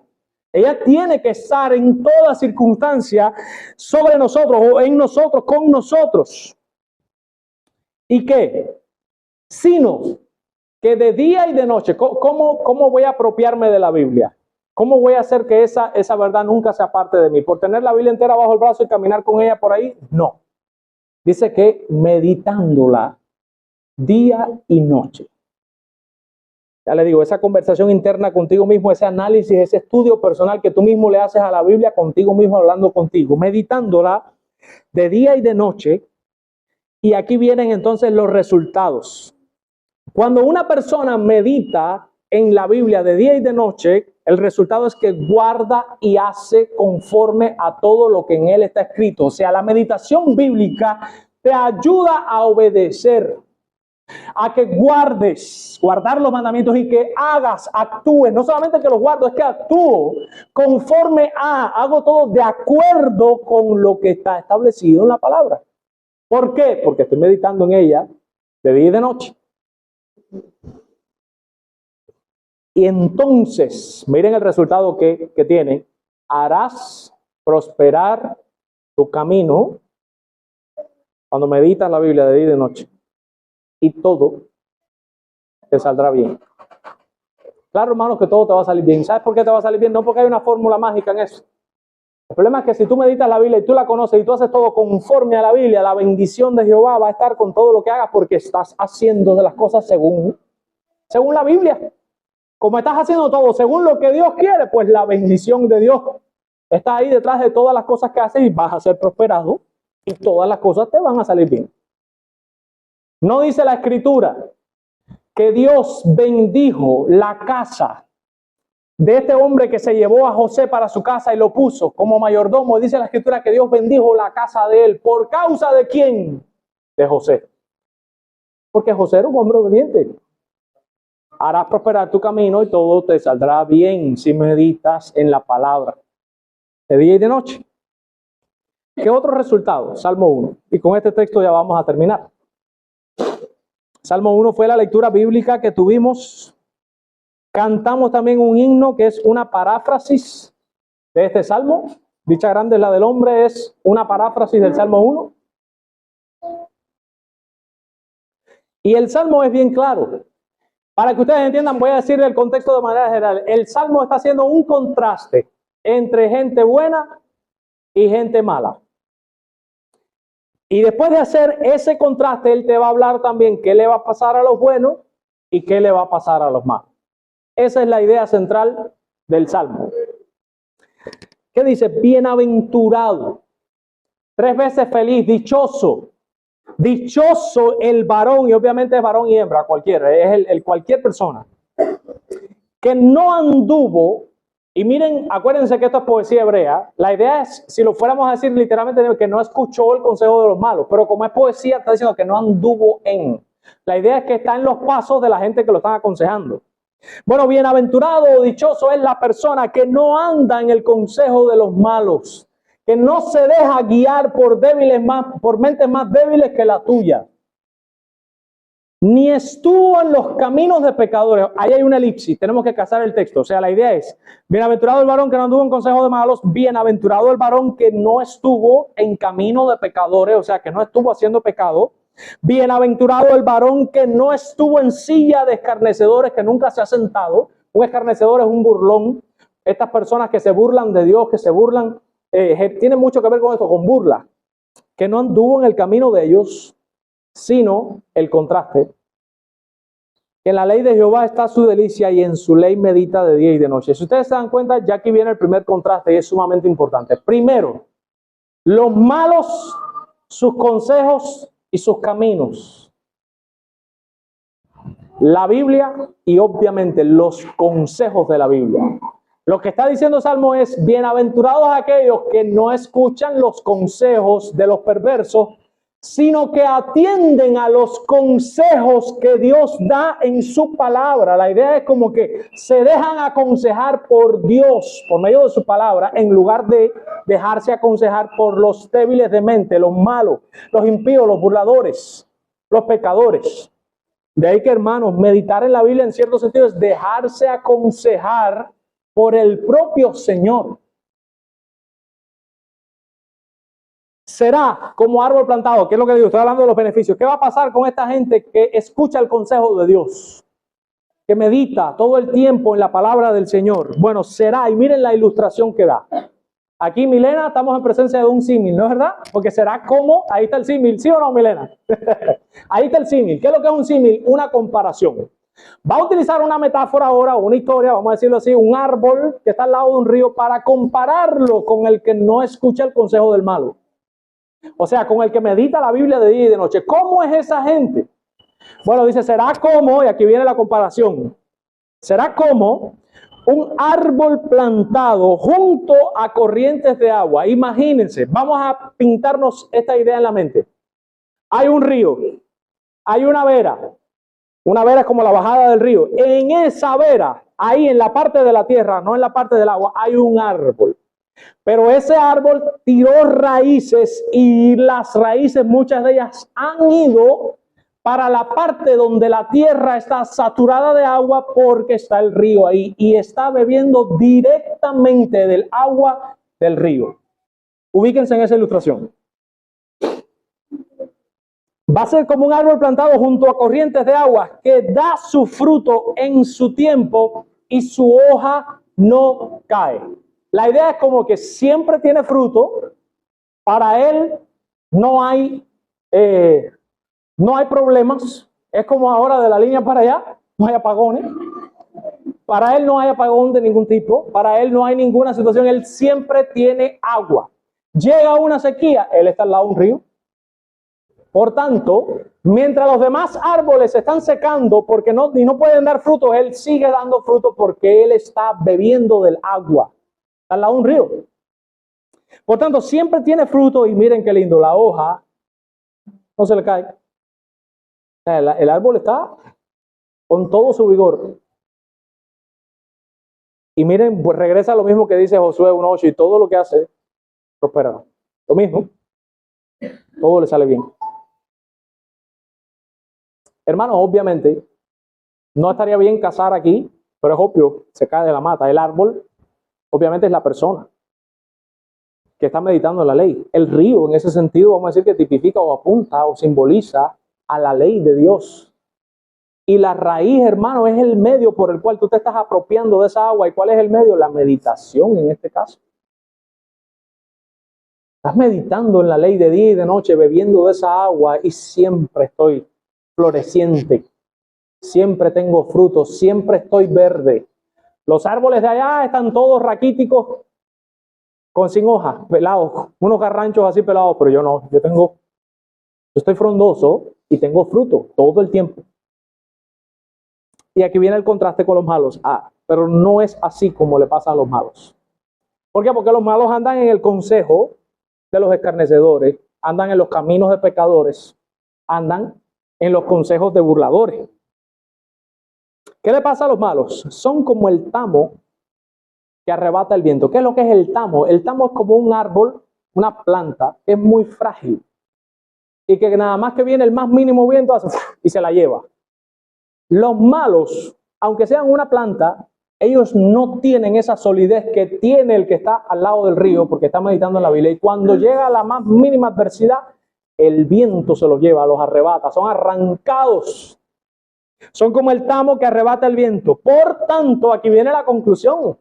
Ella tiene que estar en toda circunstancia sobre nosotros o en nosotros, con nosotros. ¿Y qué? Sino que de día y de noche, ¿cómo voy a apropiarme de la Biblia? ¿Cómo voy a hacer que esa verdad nunca sea parte de mí? ¿Por tener la Biblia entera bajo el brazo y caminar con ella por ahí? No. Dice que meditándola día y noche. Ya le digo, esa conversación interna contigo mismo, ese análisis, ese estudio personal que tú mismo le haces a la Biblia contigo mismo, hablando contigo, meditándola de día y de noche. Y aquí vienen entonces los resultados. Cuando una persona medita en la Biblia de día y de noche, el resultado es que guarda y hace conforme a todo lo que en él está escrito. O sea, la meditación bíblica te ayuda a obedecer, a que guardar los mandamientos y que actúes. No solamente que los guardo, es que actúo conforme hago todo de acuerdo con lo que está establecido en la palabra. ¿Por qué? Porque estoy meditando en ella de día y de noche. Y entonces, miren el resultado que tiene. Harás prosperar tu camino cuando meditas la Biblia de día y de noche. Y todo te saldrá bien. Claro, hermanos, que todo te va a salir bien. ¿Sabes por qué te va a salir bien? No porque hay una fórmula mágica en eso. El problema es que si tú meditas la Biblia y tú la conoces y tú haces todo conforme a la Biblia, la bendición de Jehová va a estar con todo lo que hagas porque estás haciendo de las cosas según la Biblia. Como estás haciendo todo según lo que Dios quiere, pues la bendición de Dios está ahí detrás de todas las cosas que haces y vas a ser prosperado y todas las cosas te van a salir bien. No dice la Escritura que Dios bendijo la casa de este hombre que se llevó a José para su casa y lo puso como mayordomo. Dice la Escritura que Dios bendijo la casa de él. ¿Por causa de quién? De José. Porque José era un hombre obediente. Harás prosperar tu camino y todo te saldrá bien si meditas en la palabra de día y de noche. ¿Qué otro resultado? Salmo 1. Y con este texto ya vamos a terminar. Salmo 1 fue la lectura bíblica que tuvimos. Cantamos también un himno que es una paráfrasis de este salmo. Dicha grande es la del hombre, es una paráfrasis del Salmo 1. Y el salmo es bien claro. Para que ustedes entiendan, voy a decir el contexto de manera general. El salmo está haciendo un contraste entre gente buena y gente mala. Y después de hacer ese contraste, él te va a hablar también qué le va a pasar a los buenos y qué le va a pasar a los malos. Esa es la idea central del Salmo. ¿Qué dice? Bienaventurado. 3 veces feliz, dichoso. Dichoso el varón, y obviamente es varón y hembra, cualquiera, es el cualquier persona, que no anduvo. Y miren, acuérdense que esto es poesía hebrea. La idea es, si lo fuéramos a decir literalmente, que no escuchó el consejo de los malos. Pero como es poesía, está diciendo que no anduvo en. La idea es que está en los pasos de la gente que lo están aconsejando. Bueno, bienaventurado o dichoso es la persona que no anda en el consejo de los malos, que no se deja guiar por mentes más débiles que la tuya, ni estuvo en los caminos de pecadores. Ahí hay una elipsis, tenemos que casar el texto. O sea, la idea es, bienaventurado el varón que no anduvo en consejo de malos, bienaventurado el varón que no estuvo en camino de pecadores, o sea, que no estuvo haciendo pecado. Bienaventurado el varón que no estuvo en silla de escarnecedores, que nunca se ha sentado. Un escarnecedor es un burlón. Estas personas que se burlan de Dios, que se burlan, tiene mucho que ver con esto, con burla. Que no anduvo en el camino de ellos, sino el contraste. En la ley de Jehová está su delicia y en su ley medita de día y de noche. Si ustedes se dan cuenta, ya aquí viene el primer contraste y es sumamente importante. Primero, los malos, sus consejos y sus caminos. La Biblia y obviamente los consejos de la Biblia. Lo que está diciendo Salmo es, bienaventurados aquellos que no escuchan los consejos de los perversos, sino que atienden a los consejos que Dios da en su palabra. La idea es como que se dejan aconsejar por Dios, por medio de su palabra, en lugar de dejarse aconsejar por los débiles de mente, los malos, los impíos, los burladores, los pecadores. De ahí que, hermanos, meditar en la Biblia en cierto sentido es dejarse aconsejar por el propio Señor. Será como árbol plantado, ¿qué es lo que digo? Estoy hablando de los beneficios. ¿Qué va a pasar con esta gente que escucha el consejo de Dios? Que medita todo el tiempo en la palabra del Señor. Bueno, será, y miren la ilustración que da. Aquí, Milena, estamos en presencia de un símil, ¿no es verdad? Porque será como, ahí está el símil, ¿sí o no, Milena? Ahí está el símil. ¿Qué es lo que es un símil? Una comparación. Va a utilizar una metáfora ahora, una historia, vamos a decirlo así, un árbol que está al lado de un río para compararlo con el que no escucha el consejo del malo. O sea, con el que medita la Biblia de día y de noche. ¿Cómo es esa gente? Bueno, dice, será como, y aquí viene la comparación, será como un árbol plantado junto a corrientes de agua. Imagínense, vamos a pintarnos esta idea en la mente. Hay un río, hay una vera es como la bajada del río. En esa vera, ahí en la parte de la tierra, no en la parte del agua, hay un árbol. Pero ese árbol tiró raíces y las raíces, muchas de ellas han ido para la parte donde la tierra está saturada de agua porque está el río ahí y está bebiendo directamente del agua del río. Ubíquense en esa ilustración. Va a ser como un árbol plantado junto a corrientes de agua que da su fruto en su tiempo y su hoja no cae. La idea es como que siempre tiene fruto. Para él no hay problemas. Es como ahora de la línea para allá, no hay apagones. Para él no hay apagón de ningún tipo. Para él no hay ninguna situación. Él siempre tiene agua. Llega una sequía, él está al lado de un río. Por tanto, mientras los demás árboles se están secando porque no pueden dar frutos, él sigue dando frutos porque él está bebiendo del agua. Está al lado de un río. Por tanto, siempre tiene fruto y miren qué lindo, la hoja no se le cae. El árbol está con todo su vigor. Y miren, pues regresa a lo mismo que dice Josué 1:8 y todo lo que hace prosperará. Lo mismo, todo le sale bien. Hermanos, obviamente, no estaría bien cazar aquí, pero es obvio, se cae de la mata. El árbol, obviamente, es la persona que está meditando en la ley. El río, en ese sentido, vamos a decir que tipifica o apunta o simboliza a la ley de Dios. Y la raíz, hermano, es el medio por el cual tú te estás apropiando de esa agua. ¿Y cuál es el medio? La meditación en este caso. Estás meditando en la ley de día y de noche, bebiendo de esa agua y siempre estoy floreciente. Siempre tengo frutos, siempre estoy verde. Los árboles de allá están todos raquíticos, sin hojas, pelados, unos garranchos así pelados, pero yo no, yo estoy frondoso y tengo fruto todo el tiempo. Y aquí viene el contraste con los malos. Pero no es así como le pasa a los malos. ¿Por qué? Porque los malos andan en el consejo de los escarnecedores, andan en los caminos de pecadores, andan en los consejos de burladores. ¿Qué le pasa a los malos? Son como el tamo que arrebata el viento. ¿Qué es lo que es el tamo? El tamo es como un árbol, una planta, que es muy frágil y que nada más que viene el más mínimo viento hace y se la lleva. Los malos, aunque sean una planta, ellos no tienen esa solidez que tiene el que está al lado del río porque está meditando en la Biblia. Y cuando llega la más mínima adversidad, el viento se los lleva, los arrebata, son arrancados. Son como el tamo que arrebata el viento. Por tanto, aquí viene la conclusión.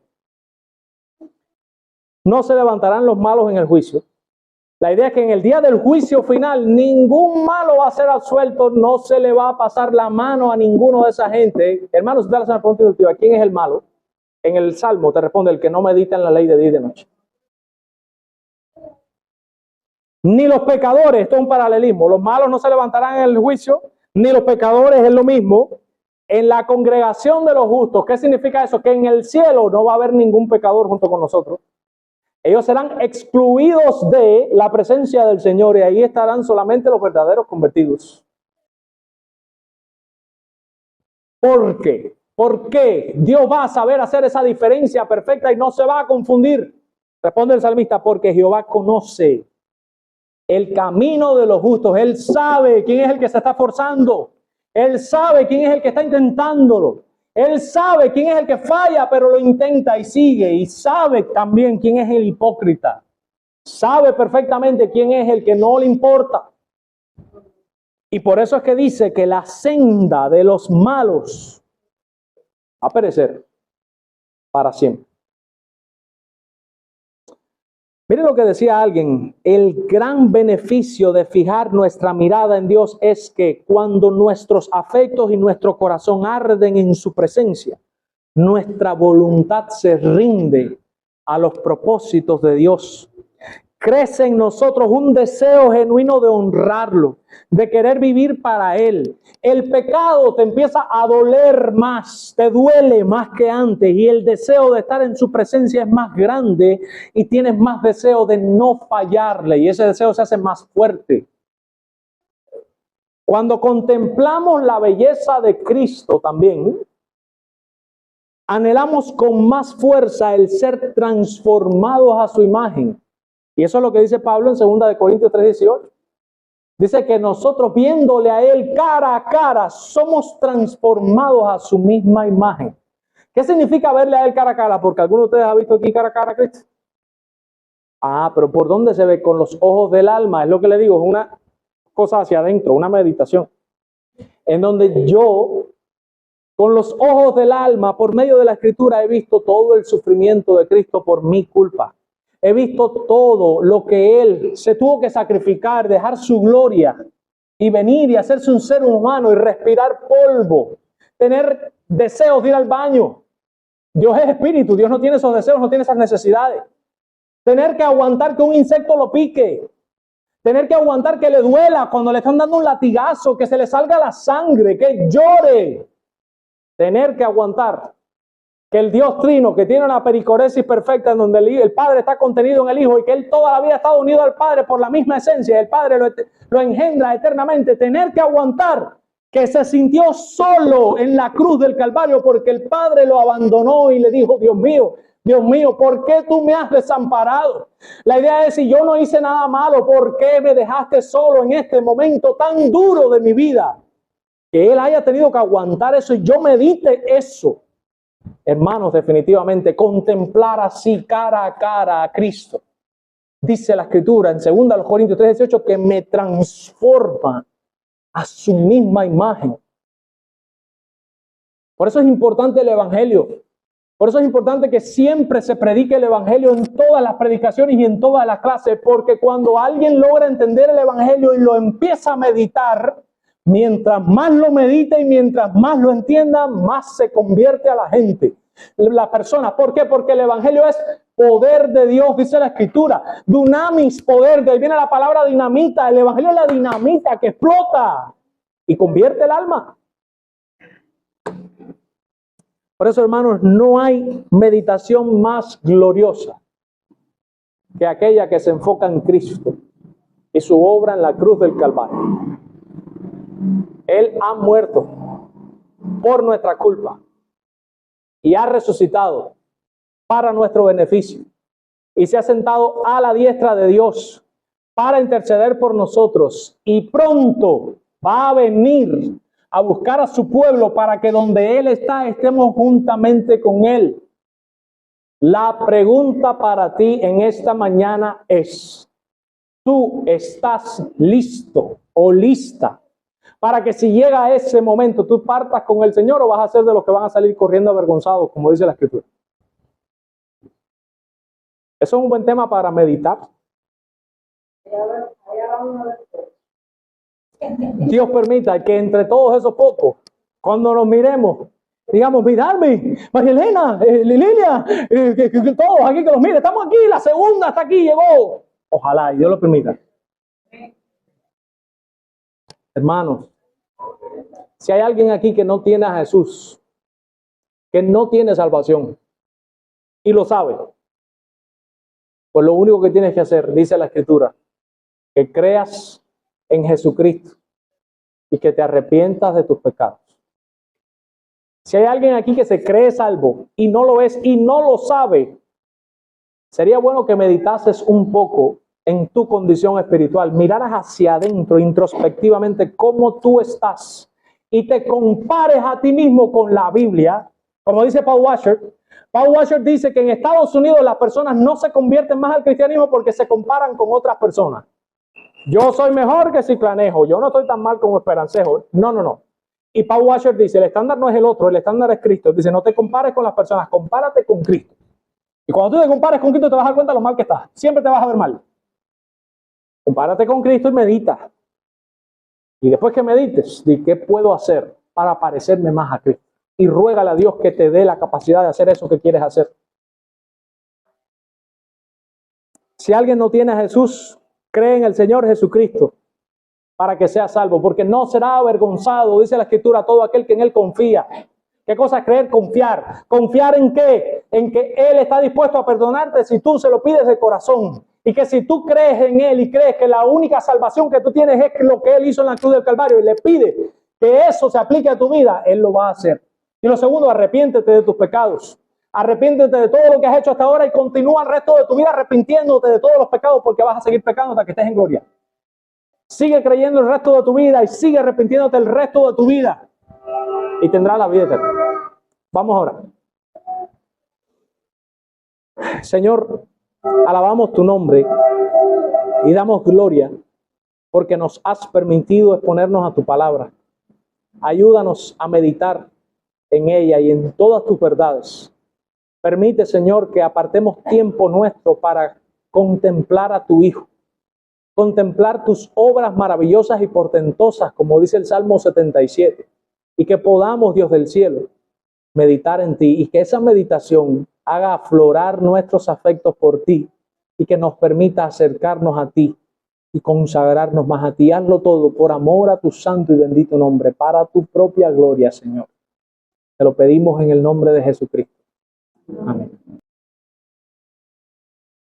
No se levantarán los malos en el juicio. La idea es que en el día del juicio final ningún malo va a ser absuelto, no se le va a pasar la mano a ninguno de esa gente. Hermano, si te haces una pregunta introductiva, ¿quién es el malo? En el Salmo te responde el que no medita en la ley de día y de noche. Ni los pecadores, esto es un paralelismo, los malos no se levantarán en el juicio, ni los pecadores es lo mismo. En la congregación de los justos, ¿qué significa eso? Que en el cielo no va a haber ningún pecador junto con nosotros. Ellos serán excluidos de la presencia del Señor y ahí estarán solamente los verdaderos convertidos. ¿Por qué? ¿Por qué Dios va a saber hacer esa diferencia perfecta y no se va a confundir? Responde el salmista, porque Jehová conoce el camino de los justos. Él sabe quién es el que se está forzando. Él sabe quién es el que está intentándolo. Él sabe quién es el que falla, pero lo intenta y sigue. Y sabe también quién es el hipócrita. Sabe perfectamente quién es el que no le importa. Y por eso es que dice que la senda de los malos va a perecer para siempre. Mire lo que decía alguien, el gran beneficio de fijar nuestra mirada en Dios es que cuando nuestros afectos y nuestro corazón arden en su presencia, nuestra voluntad se rinde a los propósitos de Dios. Crece en nosotros un deseo genuino de honrarlo, de querer vivir para Él. El pecado te empieza a doler más, te duele más que antes y el deseo de estar en su presencia es más grande y tienes más deseo de no fallarle y ese deseo se hace más fuerte. Cuando contemplamos la belleza de Cristo también, anhelamos con más fuerza el ser transformados a su imagen. Y eso es lo que dice Pablo en 2 Corintios 3:18. Dice que nosotros viéndole a Él cara a cara, somos transformados a su misma imagen. ¿Qué significa verle a Él cara a cara? Porque alguno de ustedes ha visto aquí cara a cara a Cristo. Pero ¿por dónde se ve? Con los ojos del alma. Es lo que le digo, es una cosa hacia adentro, una meditación. En donde yo, con los ojos del alma, por medio de la Escritura, he visto todo el sufrimiento de Cristo por mi culpa. He visto todo lo que Él se tuvo que sacrificar, dejar su gloria y venir y hacerse un ser humano y respirar polvo, tener deseos de ir al baño. Dios es espíritu, Dios no tiene esos deseos, no tiene esas necesidades. Tener que aguantar que un insecto lo pique, tener que aguantar que le duela cuando le están dando un latigazo, que se le salga la sangre, que llore. Tener que aguantar que el Dios Trino, que tiene una pericoresis perfecta en donde el Padre está contenido en el Hijo y que Él toda la vida ha estado unido al Padre por la misma esencia, el Padre lo engendra eternamente, tener que aguantar que se sintió solo en la cruz del Calvario porque el Padre lo abandonó y le dijo, Dios mío, ¿por qué tú me has desamparado? La idea es, si yo no hice nada malo, ¿por qué me dejaste solo en este momento tan duro de mi vida? Que Él haya tenido que aguantar eso y yo medite eso. Hermanos, definitivamente, contemplar así cara a cara a Cristo. Dice la Escritura en 2 Corintios 3:18 que me transforma a su misma imagen. Por eso es importante el Evangelio. Por eso es importante que siempre se predique el Evangelio en todas las predicaciones y en todas las clases, porque cuando alguien logra entender el Evangelio y lo empieza a meditar, mientras más lo medita y mientras más lo entienda, más se convierte a la gente, la persona. ¿Por qué? Porque el Evangelio es poder de Dios, dice la Escritura. Dunamis, poder, de ahí viene la palabra dinamita. El Evangelio es la dinamita que explota y convierte el alma. Por eso, hermanos, no hay meditación más gloriosa que aquella que se enfoca en Cristo y su obra en la cruz del Calvario. Él ha muerto por nuestra culpa y ha resucitado para nuestro beneficio y se ha sentado a la diestra de Dios para interceder por nosotros, y pronto va a venir a buscar a su pueblo para que donde Él está estemos juntamente con Él. La pregunta para ti en esta mañana es: ¿tú estás listo o lista para que si llega ese momento tú partas con el Señor, o vas a ser de los que van a salir corriendo avergonzados, como dice la Escritura? Eso es un buen tema para meditar. Dios permita que entre todos esos pocos, cuando nos miremos, digamos: mirarme, María Elena, Liliana, todos aquí que los mire, estamos aquí, la segunda está aquí, llegó. Ojalá, y Dios lo permita. Hermanos, si hay alguien aquí que no tiene a Jesús, que no tiene salvación, y lo sabe, pues lo único que tienes que hacer, dice la Escritura, que creas en Jesucristo y que te arrepientas de tus pecados. Si hay alguien aquí que se cree salvo y no lo es y no lo sabe, sería bueno que meditases un poco en tu condición espiritual, miraras hacia adentro introspectivamente cómo tú estás y te compares a ti mismo con la Biblia. Como dice Paul Washer dice que en Estados Unidos las personas no se convierten más al cristianismo porque se comparan con otras personas. Yo soy mejor que Ciclanejo, yo no estoy tan mal como Esperancejo. No. Y Paul Washer dice: el estándar no es el otro, el estándar es Cristo. Dice: no te compares con las personas, compárate con Cristo. Y cuando tú te compares con Cristo te vas a dar cuenta de lo mal que estás. Siempre te vas a ver mal. Compárate con Cristo y medita. Y después que medites, di: ¿qué puedo hacer para parecerme más a Cristo? Y ruégale a Dios que te dé la capacidad de hacer eso que quieres hacer. Si alguien no tiene a Jesús, cree en el Señor Jesucristo para que sea salvo, porque no será avergonzado, dice la Escritura, todo aquel que en Él confía. ¿Qué cosa es creer? Confiar. ¿Confiar en qué? En que Él está dispuesto a perdonarte si tú se lo pides de corazón. Y que si tú crees en Él y crees que la única salvación que tú tienes es lo que Él hizo en la cruz del Calvario, y le pide que eso se aplique a tu vida, Él lo va a hacer. Y lo segundo, arrepiéntete de tus pecados. Arrepiéntete de todo lo que has hecho hasta ahora y continúa el resto de tu vida arrepintiéndote de todos los pecados, porque vas a seguir pecando hasta que estés en gloria. Sigue creyendo el resto de tu vida y sigue arrepintiéndote el resto de tu vida y tendrás la vida eterna. Vamos ahora. Señor, alabamos tu nombre y damos gloria porque nos has permitido exponernos a tu palabra. Ayúdanos a meditar en ella y en todas tus verdades. Permite, Señor, que apartemos tiempo nuestro para contemplar a tu Hijo, contemplar tus obras maravillosas y portentosas, como dice el Salmo 77, y que podamos, Dios del cielo, meditar en ti, y que esa meditación haga aflorar nuestros afectos por ti y que nos permita acercarnos a ti y consagrarnos más a ti. Hazlo todo por amor a tu santo y bendito nombre, para tu propia gloria, Señor. Te lo pedimos en el nombre de Jesucristo. Amén.